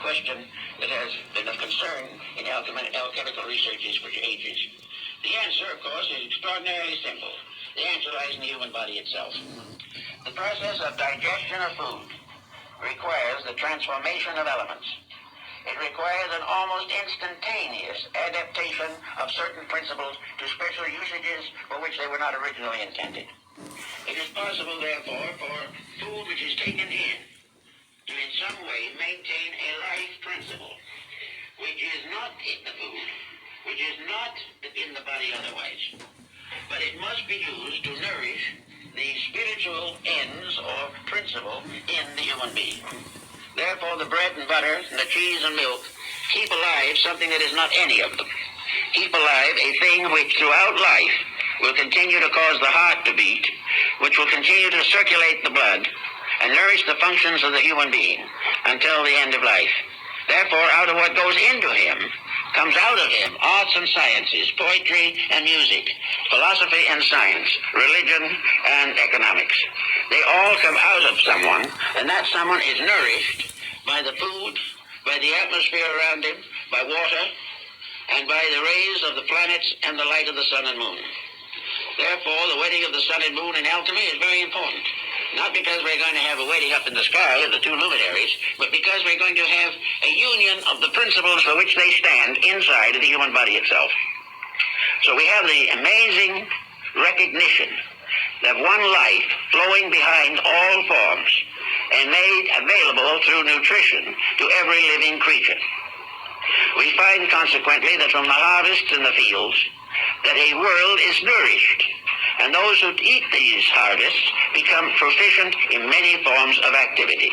question that has been of concern in alchemical researches for ages. The answer, of course, is extraordinarily simple. The answer lies in the human body itself. The process of digestion of food requires the transformation of elements. It requires an almost instantaneous adaptation of certain principles to special usages for which they were not originally intended. It is possible, therefore, for food which is taken in to in some way maintain a life principle which is not in the food, which is not in the body otherwise, but it must be used to nourish the spiritual ends or principle in the human being. Therefore, the bread and butter, and the cheese and milk keep alive something that is not any of them. Keep alive a thing which throughout life will continue to cause the heart to beat, which will continue to circulate the blood and nourish the functions of the human being until the end of life. Therefore, out of what goes into him, comes out of him arts and sciences, poetry and music, philosophy and science, religion and economics. They all come out of someone, and that someone is nourished by the food, by the atmosphere around him, by water, and by the rays of the planets and the light of the sun and moon. Therefore, the wedding of the sun and moon in alchemy is very important. Not because we're going to have a wedding up in the sky of the two luminaries, but because we're going to have a union of the principles for which they stand inside of the human body itself. So we have the amazing recognition that one life flowing behind all forms and made available through nutrition to every living creature. We find consequently that from the harvests in the fields that a world is nourished, and those who eat these harvests become proficient in many forms of activity.